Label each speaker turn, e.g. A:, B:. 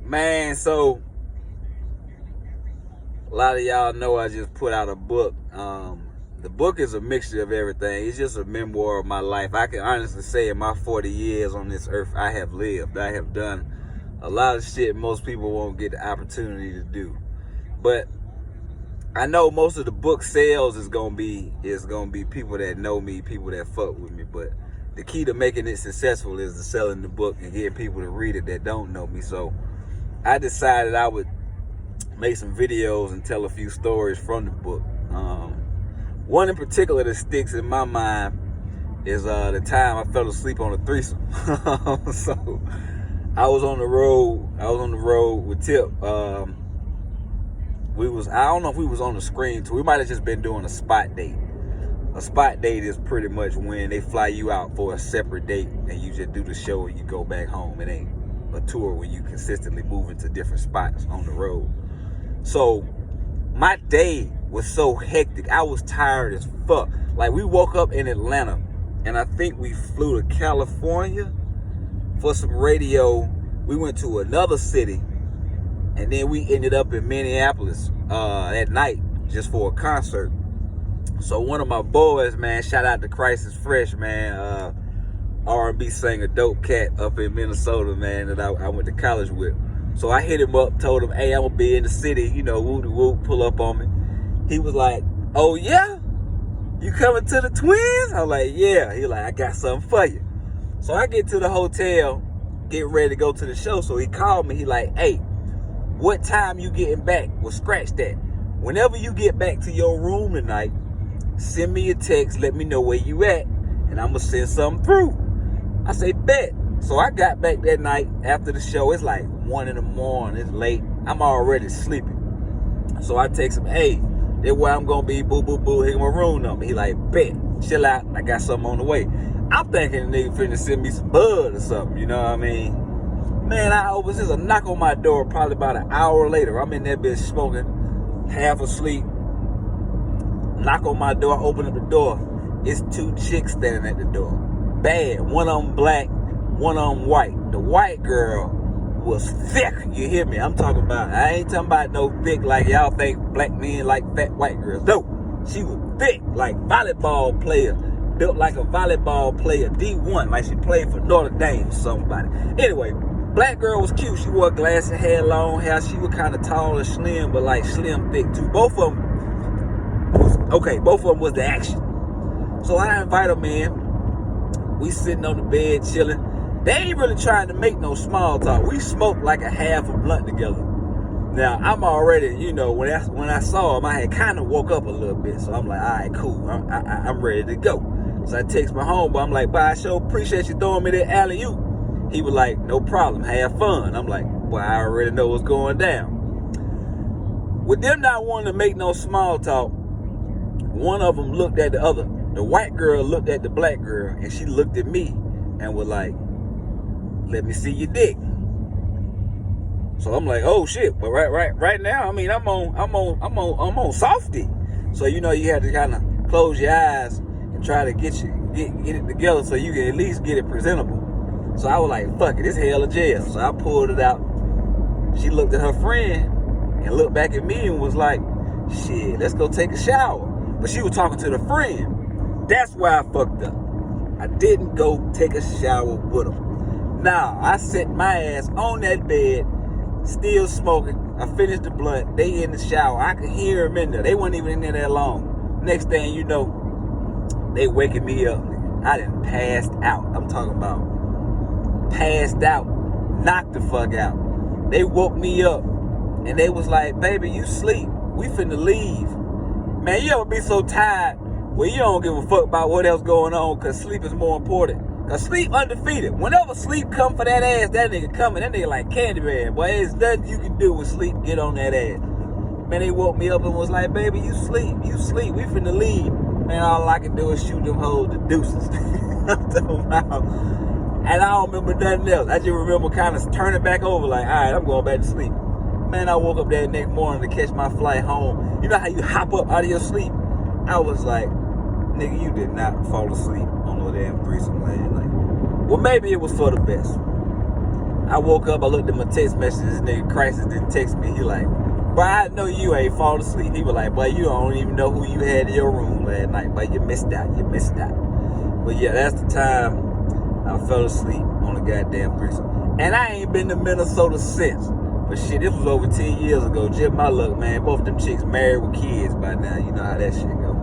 A: Man, so a lot of y'all know I just put out a book. The book is a mixture of everything. It's just a memoir of my life. I can honestly say in my 40 years on this earth, I have lived. I have done a lot of shit most people won't get the opportunity to do. But I know most of the book sales is gonna be people that know me, people that fuck with me. But the key to making it successful is to selling the book and getting people to read it that don't know me. So I decided I would make some videos and tell a few stories from the book. One in particular that sticks in my mind is the time I fell asleep on a threesome. So I was on the road with Tip. I don't know if we was on the screen too. We might have just been doing a spot date. A spot date is pretty much when they fly you out for a separate date and you just do the show and you go back home. It ain't a tour where you consistently moving to different spots on the road. So my day was so hectic. I was tired as fuck. Like, we woke up in Atlanta and I think we flew to California for some radio. We went to another city and then we ended up in Minneapolis at night just for a concert. So one of my boys, man, shout out to Crisis Fresh, man, R&B singer, dope cat up in Minnesota, man, that I went to college with. So I hit him up, told him, hey, I'm gonna be in the city, you know, woo-de-woo, pull up on me. He was like, oh yeah? You coming to the Twins? I'm like, yeah. He like, I got something for you. So I get to the hotel, get ready to go to the show. So he called me, he like, hey, what time you getting back? Well, scratch that. Whenever you get back to your room tonight, send me a text, let me know where you at, and I'm gonna send something through. I say, bet. So I got back that night after the show. It's like 1 in the morning, it's late. I'm already sleeping. So I text him, hey, that's where I'm gonna be, boo, boo, boo, hit my room number. He like, bet, chill out, I got something on the way. I'm thinking the nigga finna send me some bud or something, you know what I mean? Man, there's a knock on my door probably about an hour later. I'm in that bitch smoking, half asleep. Knock on my door, open up the door. It's 2 chicks standing at the door. Bad. One of them black, one of them white. The white girl was thick. You hear me? I ain't talking about no thick like y'all think black men like fat white girls. No. She was thick, like volleyball player. Built like a volleyball player. D1, like she played for Notre Dame or somebody. Anyway, black girl was cute. She wore glasses, hair, long hair. She was kind of tall and slim, but like slim thick too. Both of them was the action. So I invite them in. We sitting on the bed chilling. They ain't really trying to make no small talk. We smoked like a half a blunt together. Now, I'm already, you know, when I saw him, I had kind of woke up a little bit. So I'm like, all right, cool. I'm ready to go. So I text my homeboy. I'm like, boy, I sure appreciate you throwing me that alley-oop. He was like, no problem. Have fun. I'm like, boy, I already know what's going down. With them not wanting to make no small talk, one of them looked at the other. The white girl looked at the black girl, and she looked at me and was like, let me see your dick. So I'm like, oh shit. But right now, I mean, I'm on softy. So you know, you have to kind of close your eyes and try to get it together so you can at least get it presentable. So I was like, fuck it, it's hell of jail. So I pulled it out. She looked at her friend and looked back at me and was like, shit, let's go take a shower. But she was talking to the friend. That's why I fucked up. I didn't go take a shower with them. Nah, I set my ass on that bed, still smoking. I finished the blunt. They in the shower. I could hear them in there. They weren't even in there that long. Next thing you know, they waking me up. I done passed out. I'm talking about passed out. Knocked the fuck out. They woke me up and they was like, baby, you sleep. We finna leave. Man, you ever be so tired where you don't give a fuck about what else going on because sleep is more important. Because sleep undefeated. Whenever sleep come for that ass, that nigga coming. That nigga like Candyman. Boy, there's nothing you can do with sleep. Get on that ass. Man, they woke me up and was like, baby, you sleep. You sleep. We finna leave. Man, all I can do is shoot them hoes to deuces. I'm talking about. And I don't remember nothing else. I just remember kind of turning back over like, all right, I'm going back to sleep. Man, I woke up that next morning to catch my flight home. You know how you hop up out of your sleep? I was like, nigga, you did not fall asleep on no damn threesome land. Like, well, maybe it was for the best. I woke up, I looked at my text messages, nigga Crisis didn't text me. He like, bro, I know you ain't falling asleep. He was like, boy, you don't even know who you had in your room last night, but you missed out. But yeah, that's the time I fell asleep on a goddamn threesome. And I ain't been to Minnesota since. But shit, this was over 10 years ago. Just my luck, man. Both them chicks married with kids by now. You know how that shit go.